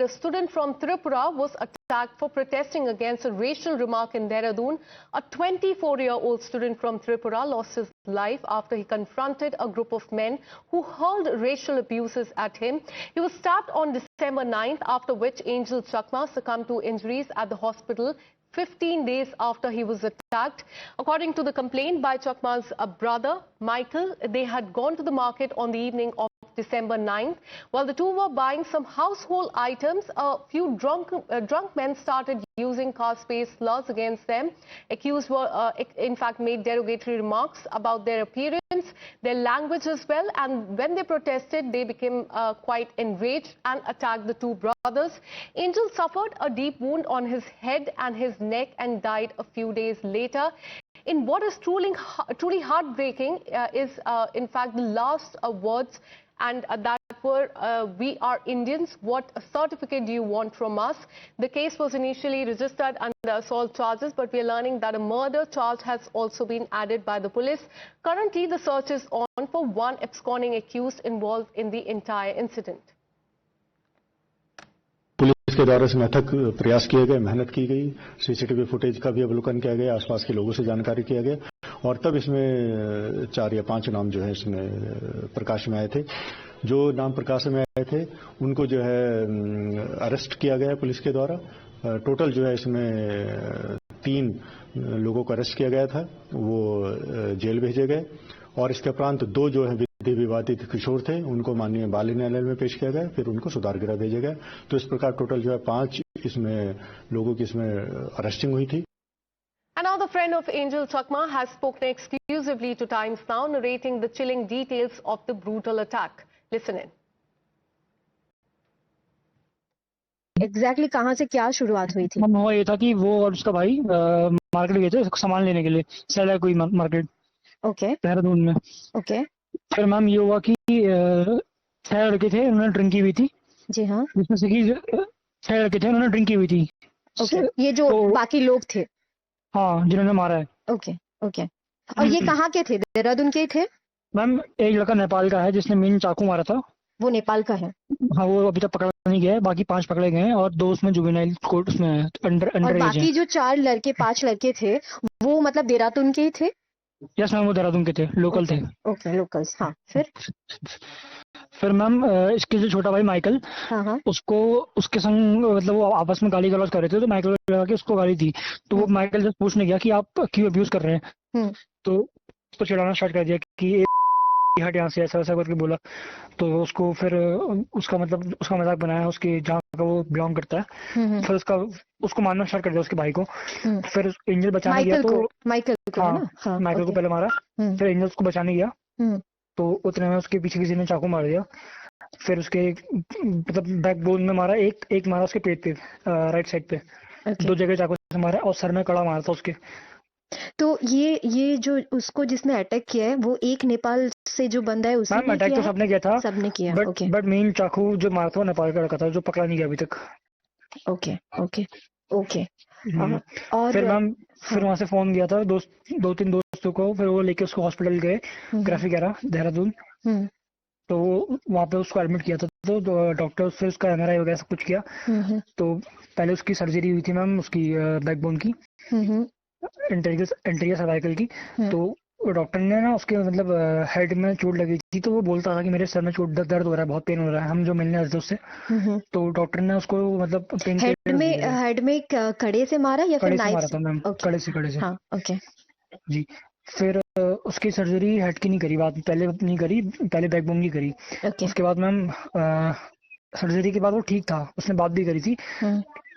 a student from Tripura was attacked for protesting against a racial remark in Dehradun. A 24-year-old student from Tripura lost his life after he confronted a group of men who hurled racial abuses at him. He was stabbed on December 9th, after which Angel Chakma succumbed to injuries at the hospital 15 days after he was attacked. According to the complaint by Chakma's brother, Michael, they had gone to the market on the evening of December 9th. While the two were buying some household items, a few drunk men started using caste-based slurs against them. Accused were, in fact, made derogatory remarks about their appearance, their language as well. And when they protested, they became quite enraged and attacked the two brothers. Angel suffered a deep wound on his head and his neck and died a few days later. In what is truly heartbreaking is, in fact, the last words, and that were, "We are Indians. What certificate do you want from us?" The case was initially registered under assault charges, but we are learning that a murder charge has also been added by the police. Currently, the search is on for one absconding accused involved in the entire incident. Police के द्वारा इसमें अथक प्रयास किए गए, मेहनत की गई, सीसीटीवी फुटेज का भी अवलोकन किया गया, आसपास के लोगों से जानकारी किया गया और तब इसमें 4 या 5 नाम जो है इसमें प्रकाश में आए थे। जो नाम प्रकाश में आए थे उनको जो है अरेस्ट किया गया पुलिस के द्वारा। टोटल जो है इसमें 3 लोगों को अरेस्ट किया गया था, वो जेल भेजे गए और इसके उपरांत 2 जो है विवादित किशोर थे उनको माननीय बाल न्यायालय में पेश किया गया, फिर उनको सुधार गृह भेजा गया। तो इस प्रकार टोटल जो है 5 इसमें लोगों की इसमें अरेस्टिंग हुई थी। Another friend of Angel Chakma has spoken exclusively to Times Now, narrating the chilling details of the brutal attack. Listen in. Exactly कहाँ से क्या शुरुआत हुई थी? हुआ ये था कि वो और उसका भाई मार्केट गए थे सामान लेने के लिए, सैला कोई मार्केट, ओके, देहरादून में। ओके, फिर मैम ये हुआ कि 6 लड़के थे, उन्होंने ड्रिंक की हुई थी। जी हाँ, जिसमें से कि 6 लड़के थे, उन्होंने ड्रिंक की हुई थी। ओके, ये जो बाकी लोग थे, हाँ, जिन्होंने मारा है। Okay, okay. और ये कहाँ के थे? देहरादून के थे? मैम एक लड़का नेपाल का है जिसने मेन चाकू मारा था, वो नेपाल का है। हाँ, वो अभी तक पकड़ा नहीं गया है, बाकी 5 पकड़े गए हैं और 2 उसमें जुवेनाइल कोर्ट उसमें अंडर और बाकी जो 4 लड़के 5 लड़के थे वो मतलब देहरादून के ही थे? यस मैम, वो देहरादून के थे, लोकल थे। Okay, locals. हाँ, फिर मैम इसके जो छोटा भाई माइकल, हाँ, उसको उसके संग मतलब वो आपस में गाली गलौज कर रहे थे, तो माइकल लगा के उसको गाली दी। तो वो माइकल से पूछने गया कि आप क्यों अब्यूज कर रहे हैं, तो उसको चिढ़ाना स्टार्ट कर दिया कि हट यहाँ से, ऐसा वैसा करके बोला। तो उसको फिर उसका मतलब उसका मजाक बनाया, उसके जहाँ का वो बिलोंग करता है, फिर उसको मारना स्टार्ट कर दिया उसके भाई को। फिर एंजल बचाने गया तो माइकल को, हाँ, माइकल को पहले मारा, फिर एंजल उसको बचाने गया तो उतने में उसके पीछे किसी ने चाकू मार दिया। फिर उसके मतलब बैकबोन में मारा, एक मारा उसके पेट पे, राइट साइड पे, 2 जगह चाकू से मारा और सर में कड़ा मारा था उसके। तो ये जो उसको जिसने अटैक किया है वो एक नेपाल से जो बंदा है उसने अटैक तो सबने किया था, सबने किया, बट मेन चाकू जो मारा था नेपाल का लड़का था, जो पकड़ा नहीं गया अभी तक। Okay, okay, okay. और फिर मैम फिर वहाँ से फोन दिया था 2-3 दोस्तों को, फिर वो लेके उसको हॉस्पिटल गए, ग्राफिक एरा देहरादून। तो वहाँ पे उसको एडमिट किया था, तो डॉक्टर फिर उसका MRI वगैरह सब कुछ किया। तो पहले उसकी सर्जरी हुई थी मैम, उसकी बैकबोन की, एंटीरियर सर्वाइकल की। तो डॉक्टर ने ना उसके मतलब हेड में चोट लगी थी, तो वो बोलता था कि मेरे सर में चोट दर्द हो रहा है, बहुत पेन हो रहा है। हम जो मिलने आए थे उससे, तो डॉक्टर ने उसको मतलब हेड में कड़े से मारा या फिर नाइफ से मारा था मैम? कड़े से। हाँ, ओके जी। फिर उसकी सर्जरी हेड की नहीं करी, पहले नहीं करी, पहले बैकबोन की करी। उसके बाद मैम सर्जरी के बाद वो ठीक था, उसने बात भी करी थी।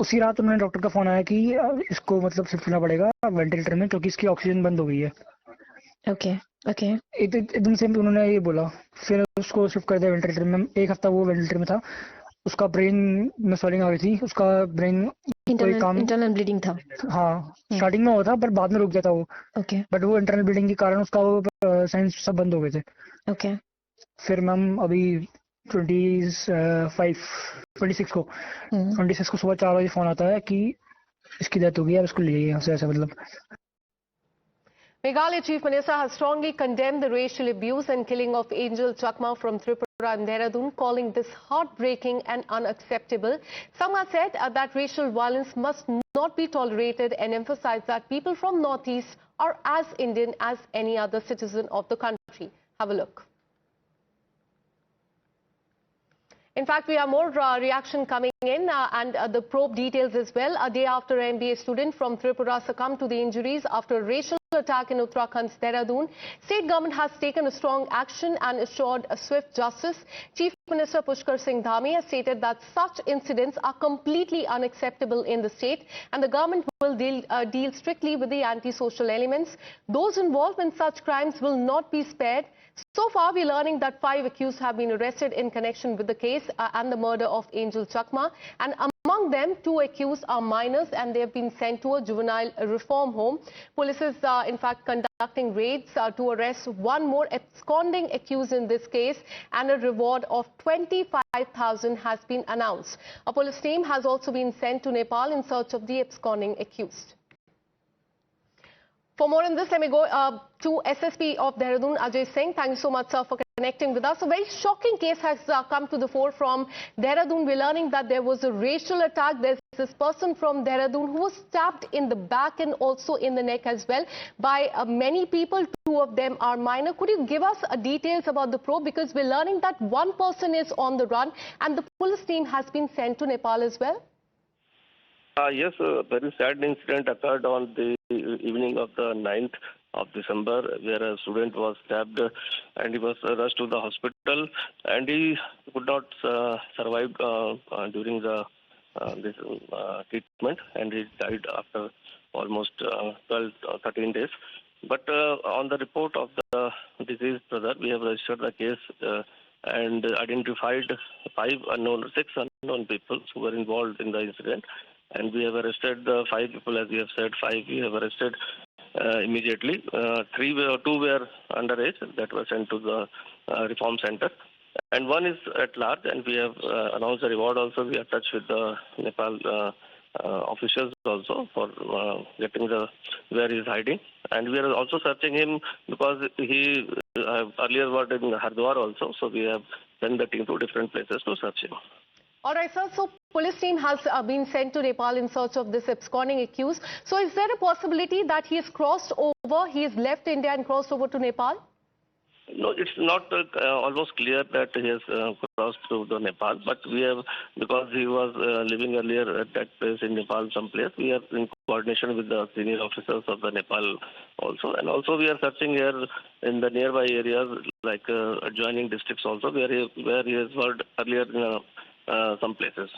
उसी रात उन्होंने डॉक्टर का फोन आया कि इसको मतलब शिफ्ट करना पड़ेगा वेंटिलेटर में, क्योंकि इसकी ऑक्सीजन बंद हो गई है। Okay, okay. एकदम से उन्होंने ये बोला, फिर उसको शिफ्ट कर दिया वेंटिलेटर में। 1 हफ्ता वो वेंटिलेटर में था। उसका ब्रेन में स्वेलिंग आ गई थी, उसका ब्रेन इंटरनल ब्लीडिंग था। हाँ, स्टार्टिंग में हुआ था पर बाद में रुक गया था वो। ओके, बट वो इंटरनल ब्लीडिंग के कारण उसका वो साइंस सब बंद हो गए थे। ओके। फिर मैम अभी 26 को सुबह 4 बजे फोन आता है कि इसकी डेथ हो गई है, इसको ले जाइए यहाँ से, ऐसा मतलब। Meghalaya Chief Minister has strongly condemned the racial abuse and killing of Angel Chakma from Tripura. Tripura and Dehradun, calling this heartbreaking and unacceptable. Sangma said that racial violence must not be tolerated and emphasized that people from Northeast are as Indian as any other citizen of the country. Have a look. In fact, we have more reaction coming in and the probe details as well. A day after an MBA student from Tripura succumbed to the injuries after a racial attack in Uttarakhand's Dehradun, state government has taken a strong action and assured a swift justice. Chief Minister Pushkar Singh Dhami has stated that such incidents are completely unacceptable in the state and the government will deal strictly with the anti-social elements. Those involved in such crimes will not be spared. So far, we're learning that 5 accused have been arrested in connection with the case and the murder of Angel Chakma. And among them, 2 accused are minors and they have been sent to a juvenile reform home. Police is, in fact, conducting raids to arrest 1 more absconding accused in this case, and a reward of 25,000 has been announced. A police team has also been sent to Nepal in search of the absconding accused. For more on this, let me go to SSP of Dehradun, Ajay Singh. Thank you so much, sir, for connecting with us. A very shocking case has come to the fore from Dehradun. We're learning that there was a racial attack. There's this person from Dehradun who was stabbed in the back and also in the neck as well by many people. 2 of them are minor. Could you give us details about the probe? Because we're learning that 1 person is on the run and the police team has been sent to Nepal as well. Yes, a very sad incident occurred on the evening of the 9th of December, where a student was stabbed and he was rushed to the hospital and he could not survive during this treatment, and he died after almost 12 or 13 days. But on the report of the deceased brother, we have registered the case and identified 6 unknown people who were involved in the incident. And we have arrested the 5 people, as you have said, 5 we have arrested immediately. 2 were underage that were sent to the reform center. And 1 is at large, and we have announced a reward also. We are in touch with the Nepal officials also for getting where he is hiding. And we are also searching him because he earlier worked in Hardwar also. So we have sent the team to different places to search him. All right, sir. So police team has been sent to Nepal in search of this absconding accused. So is there a possibility that he has crossed over, he has left India and crossed over to Nepal? No, it's not almost clear that he has crossed to the Nepal, but we have, because he was living earlier at that place in Nepal someplace, we are in coordination with the senior officers of the Nepal also, and also we are searching here in the nearby areas like adjoining districts also, where he has worked earlier in some places.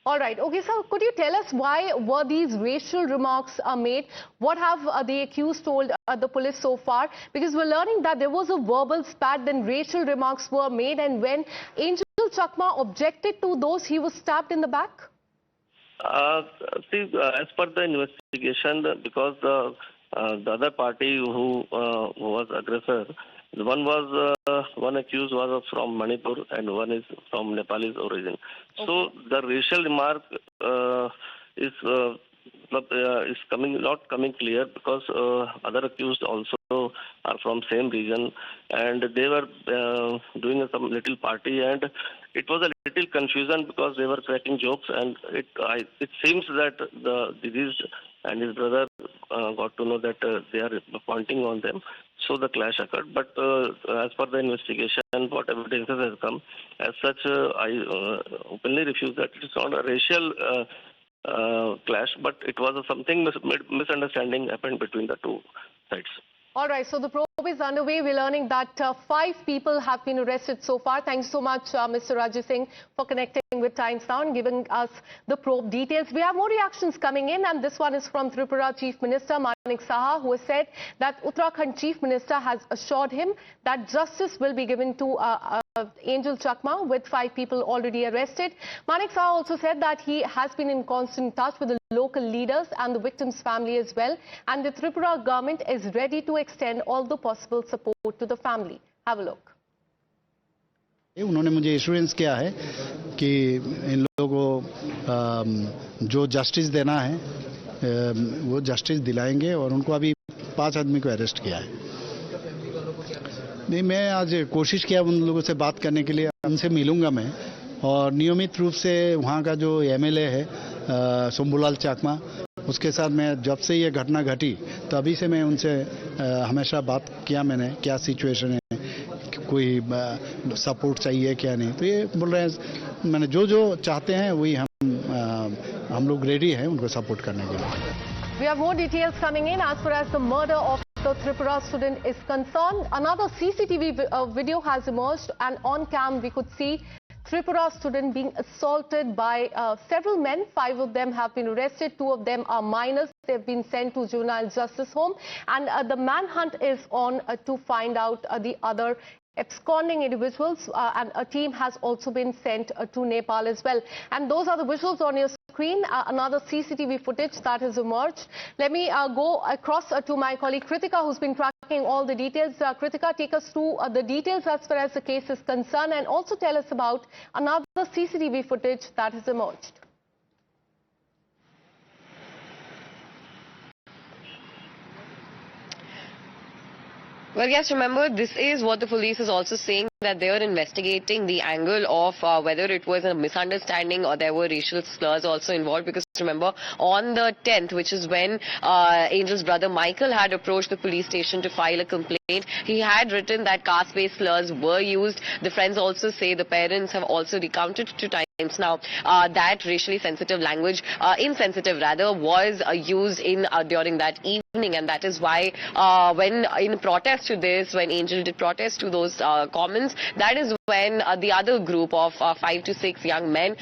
All right. Okay, sir, could you tell us why were these racial remarks made? What have the accused told the police so far? Because we're learning that there was a verbal spat, then racial remarks were made, and when Angel Chakma objected to those, he was stabbed in the back? See, as per the investigation, because the other party who was aggressor, one accused was from Manipur and 1 is from Nepalese origin. Okay. So the racial remark is not coming clear because other accused also are from same region and they were doing some little party, and it was a little confusion because they were cracking jokes, and it seems that the deceased and his brother got to know that they are pointing on them. So the clash occurred. But as per the investigation, what evidences has come, as such, I openly refuse that it's not a racial clash, but it was something misunderstanding happened between the 2 sides. All right, so the probe is underway. We're learning that 5 people have been arrested so far. Thanks so much, Mr. Ajay Singh, for connecting with Times Now and giving us the probe details. We have more reactions coming in, and this one is from Tripura Chief Minister Manik Saha, who has said that Uttarakhand Chief Minister has assured him that justice will be given to Angel Chakma, with 5 people already arrested. Manik Saha also said that he has been in constant touch with the local leaders and the victim's family as well, and the Tripura government is ready to extend all the possible support to the family. Have a look. उन्होंने मुझे assurance किया है कि इन लोगों को जो justice देना है वो जस्टिस दिलाएंगे, और उनको अभी 5 आदमी को अरेस्ट किया है। नहीं, मैं आज कोशिश किया उन लोगों से बात करने के लिए, उनसे मिलूंगा मैं, और नियमित रूप से वहाँ का जो एमएलए है शंभूलाल चाकमा, उसके साथ मैं जब से ये घटना घटी तभी से मैं उनसे हमेशा बात किया मैंने, क्या सिचुएशन है, कोई सपोर्ट चाहिए क्या नहीं, तो ये बोल रहे हैं मैंने जो जो चाहते हैं वही हम लोग रेडी हैं उनको सपोर्ट करने के लिए. We have more details coming in as far as the murder of the Tripura student is concerned. Another CCTV video has emerged, and on cam we could see Tripura student being assaulted by several men. 5 of them have been arrested. 2 of them are minors. They've been sent to juvenile justice home, and the manhunt is on to find out the other absconding individuals, and a team has also been sent to Nepal as well. And those are the visuals on your screen. Another CCTV footage that has emerged. Let me go across to my colleague Kritika, who's been tracking all the details. Kritika, take us through the details as far as the case is concerned, and also tell us about another CCTV footage that has emerged. Well, yes, remember, this is what the police is also saying, that they are investigating the angle of whether it was a misunderstanding or there were racial slurs also involved. Because remember, on the 10th, which is when Angel's brother Michael had approached the police station to file a complaint, he had written that caste-based slurs were used. The friends also say the parents have also recounted to times now that racially sensitive language, insensitive rather, was used in during that evening, and that is why when in protest to this, when Angel did protest to those comments, that is when the other group of 5 to 6 young men,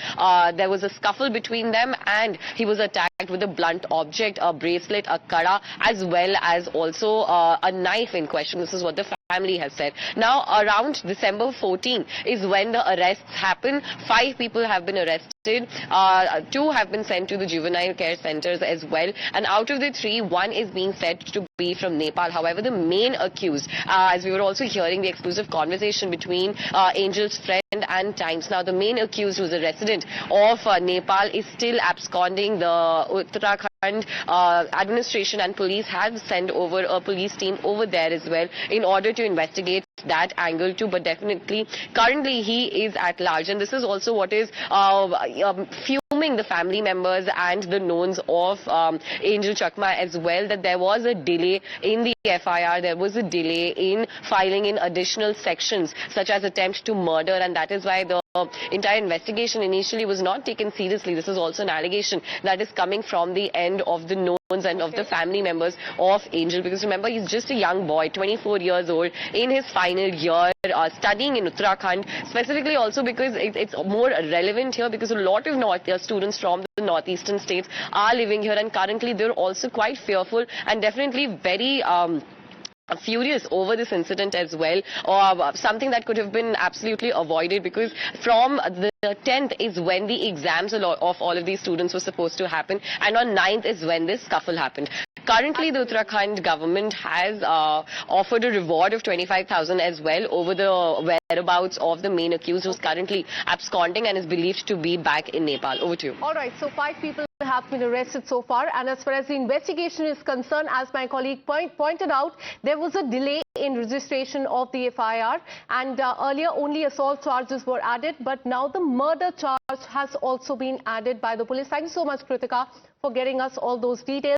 there was a scuffle between them, and he was attacked with a blunt object, a bracelet, a kada, as well as also a knife in question. This is what the family has said. Now, around December 14 is when the arrests happen. 5 people have been arrested. 2 have been sent to the juvenile care centers as well. And out of the 3, 1 is being said to be from Nepal. However, the main accused, as we were also hearing the exclusive conversation between Angel's friend and Times. Now, the main accused, who is a resident of Nepal, is still absconding. The Uttarakhand administration and police have sent over a police team over there as well in order to investigate that angle too. But definitely, currently he is at large, and this is also what is fuming the family members and the knowns of Angel Chakma as well, that there was a delay in the FIR, there was a delay in filing in additional sections such as attempt to murder, and that is why the entire investigation initially was not taken seriously. This is also an allegation that is coming from the end of the knowns and of the family members of Angel, because remember, he's just a young boy, 24 years old, in his final year, studying in Uttarakhand, specifically also because it's more relevant here because a lot of students from the northeastern states are living here, and currently they're also quite fearful and definitely very furious over this incident as well, or something that could have been absolutely avoided, because from the 10th is when the exams of all of these students were supposed to happen, and on 9th is when this scuffle happened. Currently, the Uttarakhand government has offered a reward of 25,000 as well over the whereabouts of the main accused, who's currently absconding and is believed to be back in Nepal. Over to you. All right, so 5 people have been arrested so far, and as far as the investigation is concerned, as my colleague pointed out, there was a delay in registration of the FIR, and earlier only assault charges were added, but now the murder charge has also been added by the police. Thank you so much, Kritika, for getting us all those details.